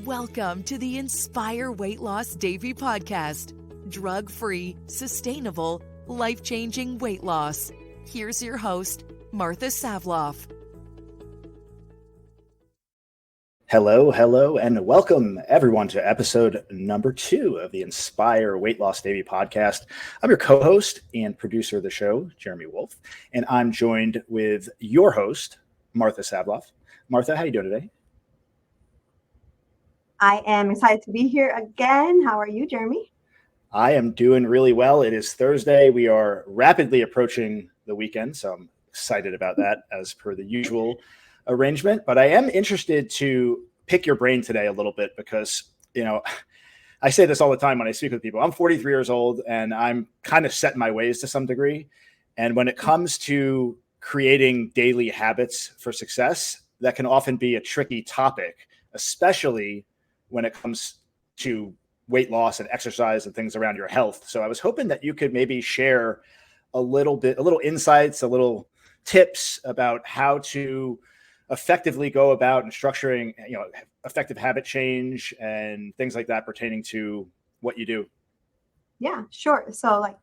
Welcome to the Inspire Weight Loss Davie podcast. Drug-free, sustainable, life-changing weight loss. Here's your host, Martha Savloff. Hello, and welcome everyone to episode number 2 of the Inspire Weight Loss Davie podcast. I'm your co-host and producer of the show, Jeremy Wolf, and I'm joined with your host, Martha Savloff. Martha, how are you doing today? I am excited to be here again. How are you, Jeremy? I am doing really well. It is Thursday. We are rapidly approaching the weekend, so I'm excited about that as per the usual arrangement. But I am interested to pick your brain today a little bit because, I say this all the time when I speak with people. I'm 43 years old and I'm kind of set in my ways to some degree. And when it comes to creating daily habits for success, that can often be a tricky topic, especially when it comes to weight loss and exercise and things around your health. So I was hoping that you could maybe share a little insights, a little tips about how to effectively go about and structuring, effective habit change and things like that pertaining to what you do. Yeah, sure. So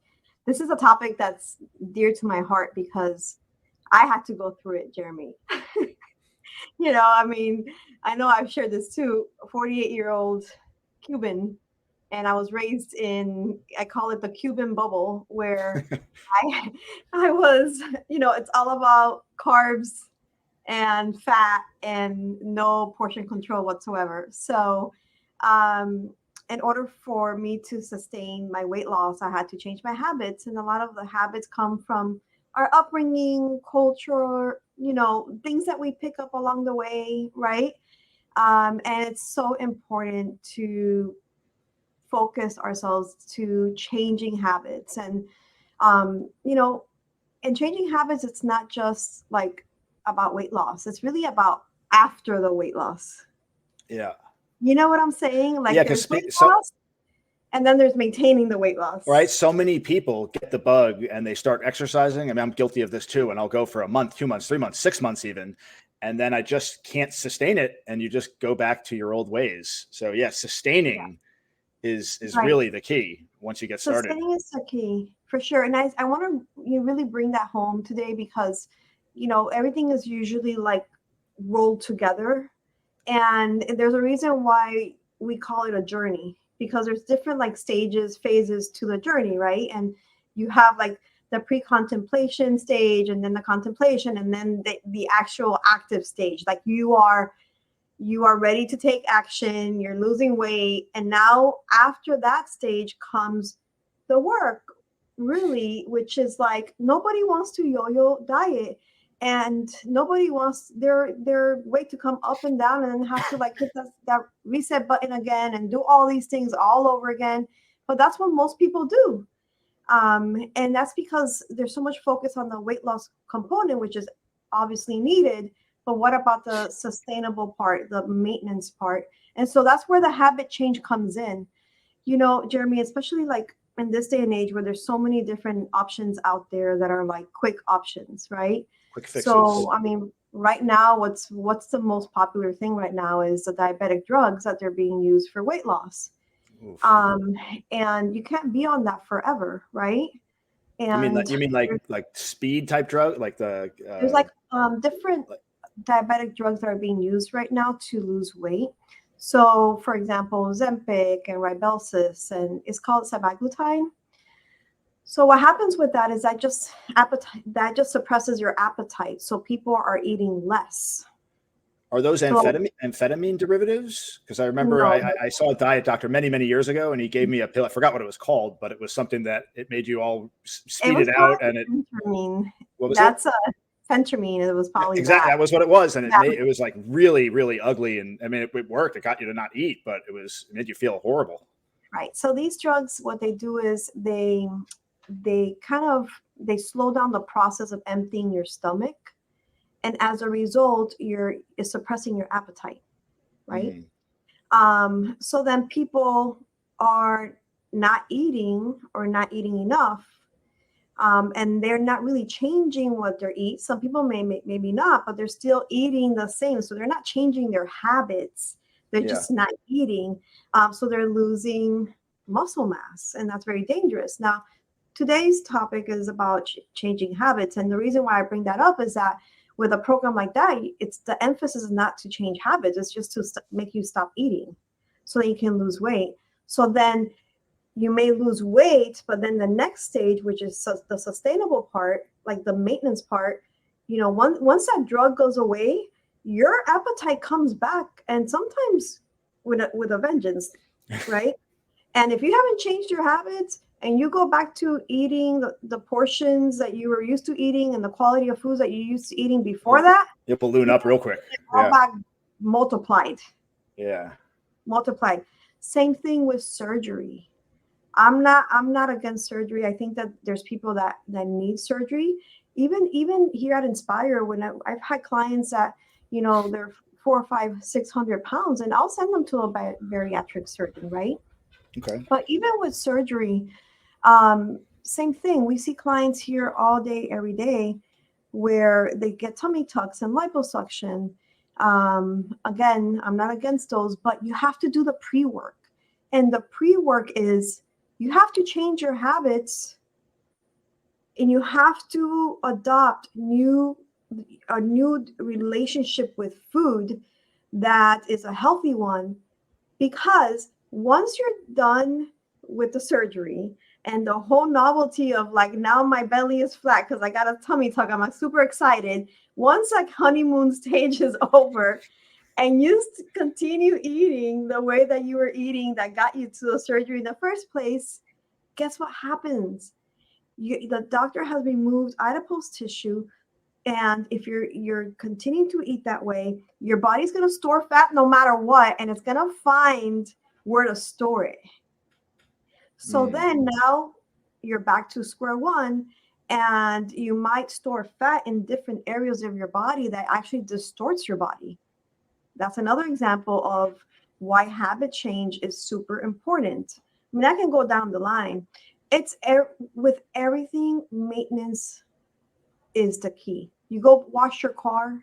this is a topic that's dear to my heart because I had to go through it, Jeremy. I know I've shared this too, a 48-year-old Cuban, and I was raised I call it the Cuban bubble, where I was, it's all about carbs and fat and no portion control whatsoever. So in order for me to sustain my weight loss, I had to change my habits. And a lot of the habits come from our upbringing, culture, things that we pick up along the way, right? And it's so important to focus ourselves to changing habits. And, in changing habits, it's not just about weight loss. It's really about after the weight loss. Yeah. You know what I'm saying? There's weight loss, and then there's maintaining the weight loss. Right. So many people get the bug and they start exercising. I mean, I'm guilty of this too. And I'll go for a month, 2 months, 3 months, 6 months even. And then I just can't sustain it. And you just go back to your old ways. So yeah, sustaining is right. Really the key once you get started. Sustaining is the key for sure. And I want to really bring that home today because, everything is usually rolled together. And there's a reason why we call it a journey, because there's different stages, phases to the journey, right? And you have the pre-contemplation stage, and then the contemplation, and then the actual active stage. You are ready to take action, you're losing weight. And now after that stage comes the work, really, which is nobody wants to yo-yo diet. And nobody wants their weight to come up and down and then have to hit that reset button again and do all these things all over again. But that's what most people do. And that's because there's so much focus on the weight loss component, which is obviously needed. But what about the sustainable part, the maintenance part? And so that's where the habit change comes in. Jeremy, especially in this day and age where there's so many different options out there that are quick options, right? Quick fixes. So, right now, what's the most popular thing right now is the diabetic drugs that they're being used for weight loss. Oof. And you can't be on that forever, right? And you mean like speed type drug, there's different diabetic drugs that are being used right now to lose weight. So, for example, Ozempic and Rybelsus, and it's called semaglutide. So what happens with that is that just suppresses your appetite. So people are eating less. Are those amphetamine derivatives? Because I remember I saw a diet doctor many, many years ago, and he gave me a pill. I forgot what it was called, but it was something that it made you all speed it out. And phentermine. What was That's phentermine. It was probably exactly that was what it was, and it was really, really ugly. And I mean, it worked. It got you to not eat, but it made you feel horrible. Right. So these drugs, what they do is they slow down the process of emptying your stomach, and as a result you're suppressing your appetite, right? So then people are not eating or not eating enough, and they're not really changing what they eat. Some people maybe not, but they're still eating the same, so they're not changing their habits. They're Yeah. just not eating. So they're losing muscle mass, and that's very dangerous. Now, today's topic is about changing habits. And the reason why I bring that up is that with a program like that, it's the emphasis is not to change habits. It's just to make you stop eating so that you can lose weight. So then you may lose weight, but then the next stage, which is the sustainable part, like the maintenance part, once that drug goes away, your appetite comes back, and sometimes with a vengeance, right? And if you haven't changed your habits and you go back to eating the portions that you were used to eating and the quality of foods that you used to eating before that, you'll balloon up real quick. All back multiplied. Yeah. Multiplied. Same thing with surgery. I'm not against surgery. I think that there's people that need surgery. Even here at Inspire, when I've had clients that, they're 400, 500, 600 pounds, and I'll send them to a bariatric surgeon, right? Okay. But even with surgery, same thing. We see clients here all day, every day, where they get tummy tucks and liposuction. Again, I'm not against those, but you have to do the pre-work. And the pre-work is you have to change your habits, and you have to adopt a new relationship with food that is a healthy one, because once you're done with the surgery and the whole novelty of like, now my belly is flat because I got a tummy tuck, I'm like super excited. Once like honeymoon stage is over and you continue eating the way that you were eating that got you to the surgery in the first place, guess what happens? The doctor has removed adipose tissue. And if you're continuing to eat that way, your body's going to store fat no matter what, and it's going to find where to store it. So then now you're back to square one, and you might store fat in different areas of your body that actually distorts your body. That's another example of why habit change is super important. I mean, I can go down the line. It's with everything, maintenance is the key. You go wash your car.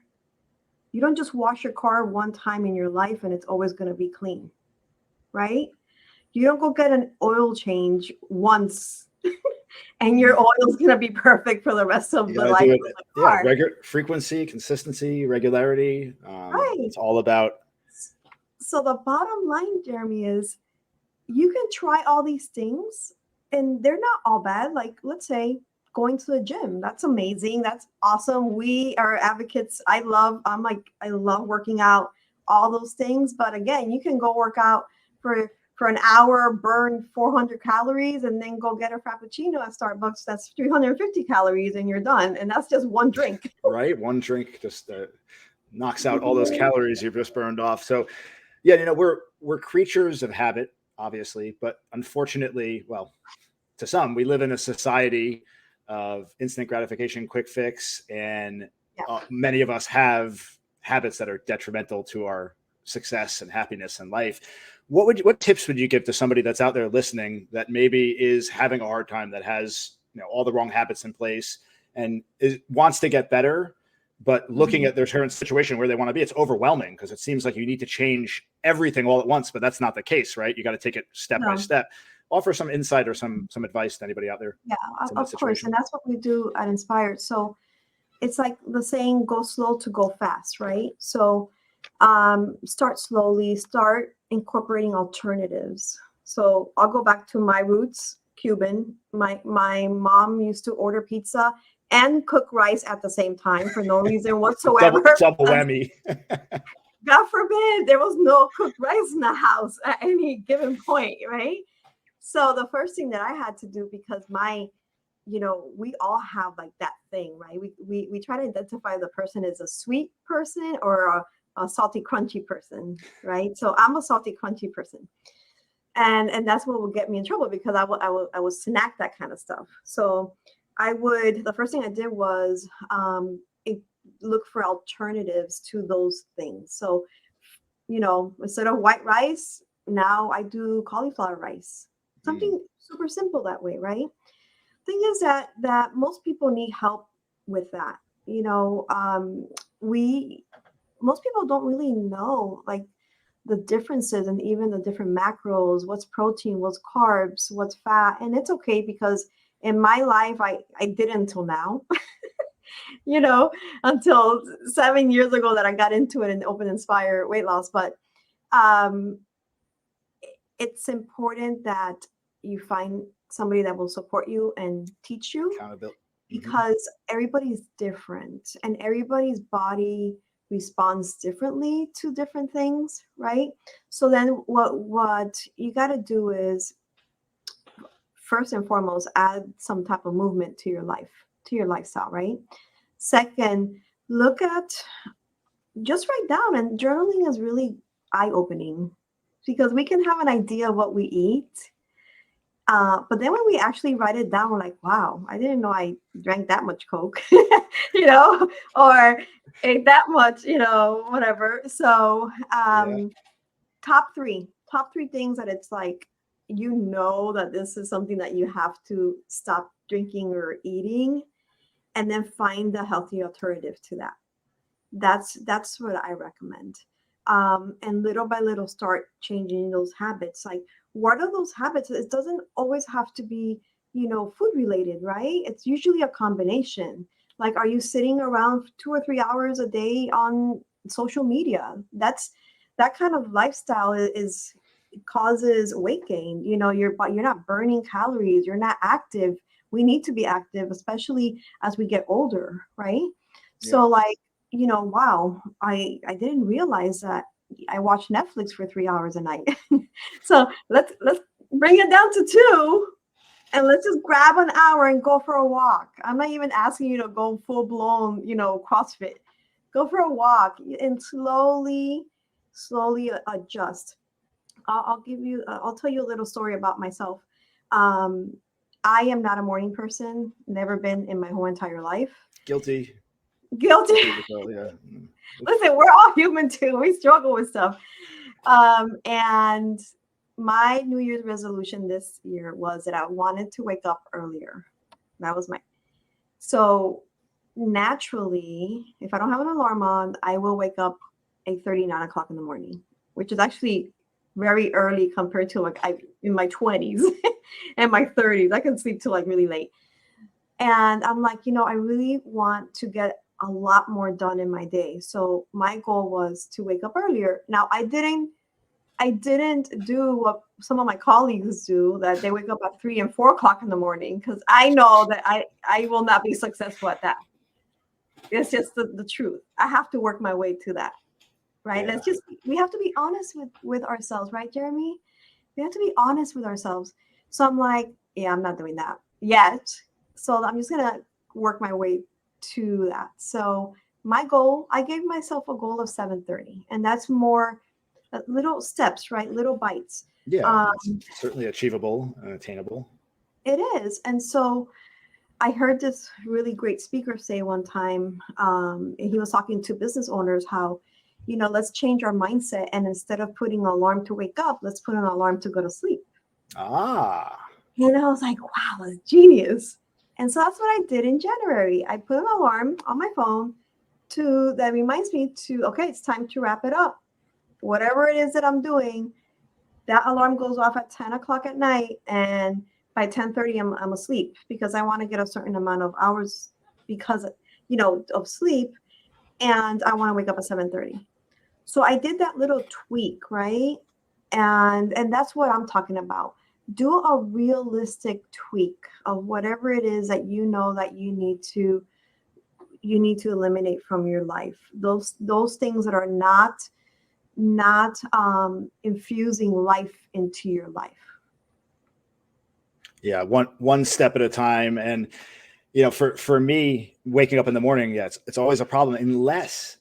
You don't just wash your car one time in your life and it's always going to be clean, right? You don't go get an oil change once and your oil is going to be perfect for the rest of the life of the car. Yeah, frequency, consistency, regularity. Right. It's all about. So the bottom line, Jeremy, is you can try all these things and they're not all bad. Like, let's say going to the gym. That's amazing. That's awesome. We are advocates. I love working out, all those things. But again, you can go work out for an hour, burn 400 calories, and then go get a Frappuccino at Starbucks. That's 350 calories and you're done. And that's just one drink. Right. One drink just knocks out all those calories you've just burned off. So yeah, we're creatures of habit, obviously, but unfortunately, well, to some, we live in a society of instant gratification, quick fix, and many of us have habits that are detrimental to our success and happiness in life. What tips would you give to somebody that's out there listening that maybe is having a hard time, that has all the wrong habits in place and wants to get better, but looking at their current situation where they want to be, it's overwhelming because it seems like you need to change everything all at once, but that's not the case, right? You got to take it step by step. Offer some insight or some advice to anybody out there. Yeah, of course. And that's what we do at Inspired. So it's like the saying, go slow to go fast, right? So start slowly, start incorporating alternatives. So I'll go back to my roots, Cuban. My mom used to order pizza and cook rice at the same time for no reason whatsoever. Double whammy. God forbid there was no cooked rice in the house at any given point, right? So the first thing that I had to do, because we all have like that thing, right? We try to identify the person as a sweet person or a salty, crunchy person, right? So I'm a salty, crunchy person. And that's what would get me in trouble because I would snack that kind of stuff. So the first thing I did was look for alternatives to those things. So, instead of white rice, now I do cauliflower rice. Something super simple that way, right? Thing is that most people need help with that. Most people don't really know like the differences and even the different macros, what's protein, what's carbs, what's fat. And it's okay because in my life, I didn't until now, until 7 years ago that I got into it and Open Inspire weight loss. But um, it's important that you find somebody that will support you and teach you, Accountability. because everybody's different and everybody's body responds differently to different things, right? So then what you got to do is, first and foremost, add some type of movement to your life, to your lifestyle, right? Second, just write down, and journaling is really eye-opening because we can have an idea of what we eat. But then when we actually write it down, we're like, wow, I didn't know I drank that much Coke, or ate that much, whatever. So top three things that it's like, that this is something that you have to stop drinking or eating, and then find a healthy alternative to that. That's what I recommend. And little by little start changing those habits. Like, what are those habits? It doesn't always have to be, food related, right? It's usually a combination. Like, are you sitting around 2 or 3 hours a day on social media? That kind of lifestyle causes weight gain. You're not burning calories. You're not active. We need to be active, especially as we get older, right? Yeah. So like, wow, I didn't realize that I watch Netflix for 3 hours a night. So let's bring it down to 2, and let's just grab an hour and go for a walk. I'm not even asking you to go full blown, CrossFit. Go for a walk and slowly adjust. I'll tell you a little story about myself. I am not a morning person, never been in my whole entire life. Guilty. Yeah. Listen, we're all human too. We struggle with stuff. And my New Year's resolution this year was that I wanted to wake up earlier. That was so naturally, if I don't have an alarm on, I will wake up 8:30, 9 o'clock in the morning, which is actually very early compared to like in my 20s and my 30s. I can sleep till like really late. And I'm like, I really want to get a lot more done in my day. So my goal was to wake up earlier. Now I didn't do what some of my colleagues do, that they wake up at 3 and 4 o'clock in the morning, because I know that I will not be successful at that. It's just the truth. I have to work my way to that. Right. Yeah. We have to be honest with ourselves, right, Jeremy? We have to be honest with ourselves. So I'm like, yeah, I'm not doing that yet. So I'm just going to work my way to that. So my goal, I gave myself a goal of 7:30, and that's more little steps, right? Little bites. Yeah, certainly achievable and attainable. It is. And so I heard this really great speaker say one time, he was talking to business owners, how, let's change our mindset. And instead of putting an alarm to wake up, let's put an alarm to go to sleep. And I was like, wow, that's genius. And so that's what I did in January. I put an alarm on my phone that reminds me okay, it's time to wrap it up. Whatever it is that I'm doing, that alarm goes off at 10 o'clock at night. And by 10:30, I'm asleep, because I want to get a certain amount of hours because, of sleep. And I want to wake up at 7:30. So I did that little tweak, right? And that's what I'm talking about. Do a realistic tweak of whatever it is that that you need to eliminate from your life. Those things that are not infusing life into your life. Yeah, one step at a time. And for me, waking up in the morning, it's always a problem unless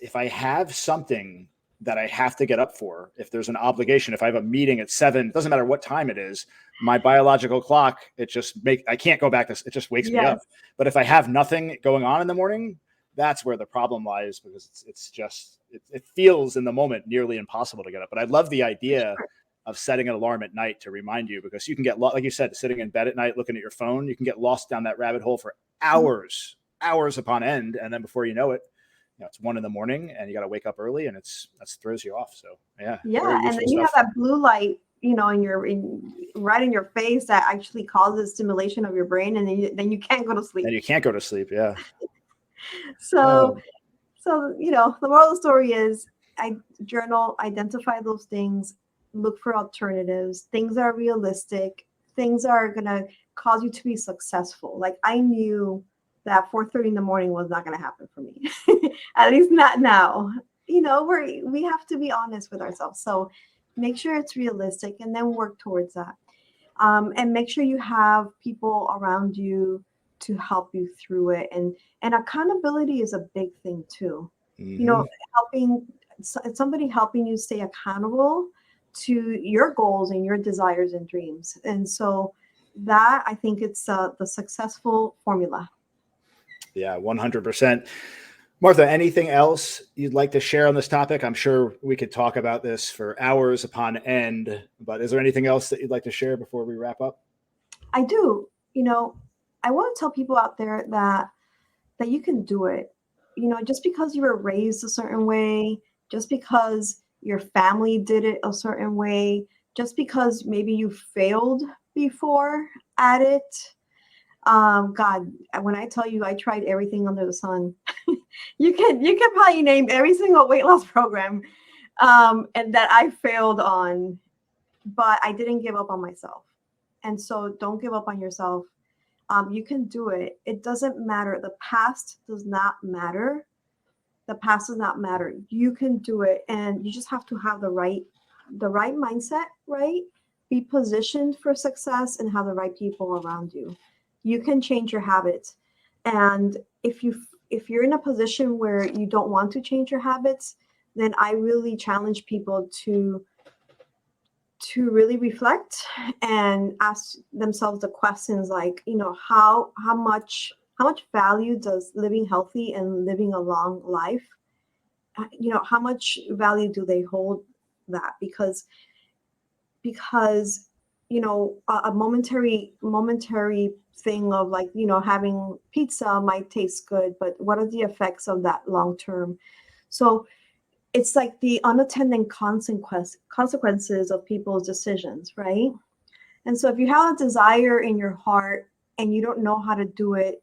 if I have something that I have to get up for, if there's an obligation, if I have a meeting at 7, it doesn't matter what time it is, my biological clock, I can't go back. It just wakes me up. But if I have nothing going on in the morning, that's where the problem lies, because it feels in the moment nearly impossible to get up. But I love the idea of setting an alarm at night to remind you, because you can get lost, like you said, sitting in bed at night, looking at your phone, you can get lost down that rabbit hole for hours upon end. And then before you know it, it's 1 a.m. and you got to wake up early, and that throws you off. So yeah. And then you have that blue light, right in your face that actually causes stimulation of your brain, and then you can't go to sleep. And you can't go to sleep. Yeah. So the moral of the story is, I journal, identify those things, look for alternatives, things that are realistic, things that are going to cause you to be successful. Like, I knew that 4:30 in the morning was not going to happen for me, at least not now. We have to be honest with ourselves. So make sure it's realistic and then work towards that. And make sure you have people around you to help you through it. And accountability is a big thing too. Mm-hmm. Somebody helping you stay accountable to your goals and your desires and dreams. And so that, I think, it's the successful formula. Yeah, 100%. Martha, anything else you'd like to share on this topic? I'm sure we could talk about this for hours upon end, but is there anything else that you'd like to share before we wrap up? I do. I want to tell people out there that you can do it. Just because you were raised a certain way, just because your family did it a certain way, just because maybe you failed before at it. God, when I tell you I tried everything under the sun, you can probably name every single weight loss program and that I failed on, but I didn't give up on myself. And so don't give up on yourself. You can do it. It doesn't matter. The past does not matter. The past does not matter. You can do it, and you just have to have the right mindset, right? Be positioned for success and have the right people around you. You can change your habits. And if you're in a position where you don't want to change your habits, then I really challenge people to really reflect and ask themselves the questions like, how much value does living healthy and living a long life, how much value do they hold that? Because a momentary thing of like, having pizza might taste good, but what are the effects of that long term? So it's like the unattended consequences of people's decisions, right? And so if you have a desire in your heart and you don't know how to do it,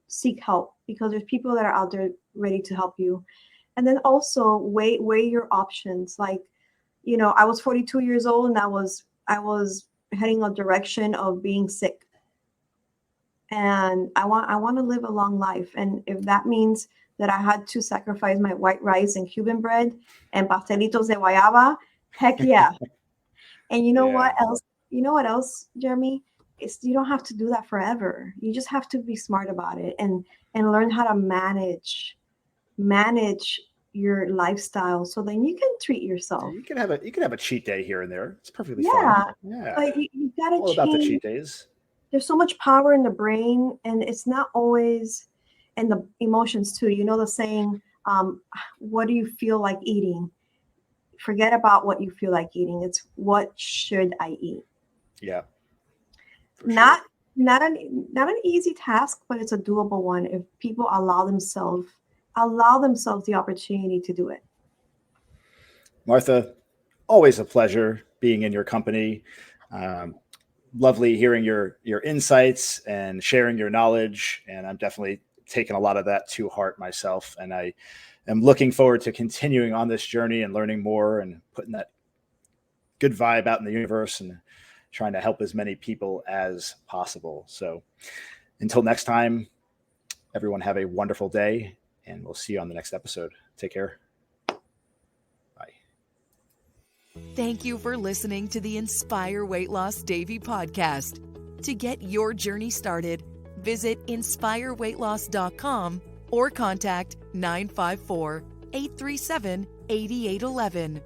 seek help, because there's people that are out there ready to help you. And then also weigh your options. Like, I was 42 years old and I was heading a direction of being sick. And I want to live a long life. And if that means that I had to sacrifice my white rice and Cuban bread and pastelitos de guayaba, heck yeah. And what else? You know what else, Jeremy? You don't have to do that forever. You just have to be smart about it and learn how to manage your lifestyle, so then you can treat yourself. You can have a cheat day here and there. It's perfectly fine. Yeah. But you gotta all about the cheat days. There's so much power in the brain, and it's not always in the emotions too. The saying, what do you feel like eating? Forget about what you feel like eating. It's what should I eat? Yeah. Not an easy task, but it's a doable one if people allow themselves the opportunity to do it. Martha, always a pleasure being in your company. Lovely hearing your insights and sharing your knowledge. And I'm definitely taking a lot of that to heart myself. And I am looking forward to continuing on this journey and learning more and putting that good vibe out in the universe and trying to help as many people as possible. So until next time, everyone have a wonderful day, and we'll see you on the next episode. Take care. Bye. Thank you for listening to the Inspire Weight Loss Davie podcast. To get your journey started, visit inspireweightloss.com or contact 954-837-8811.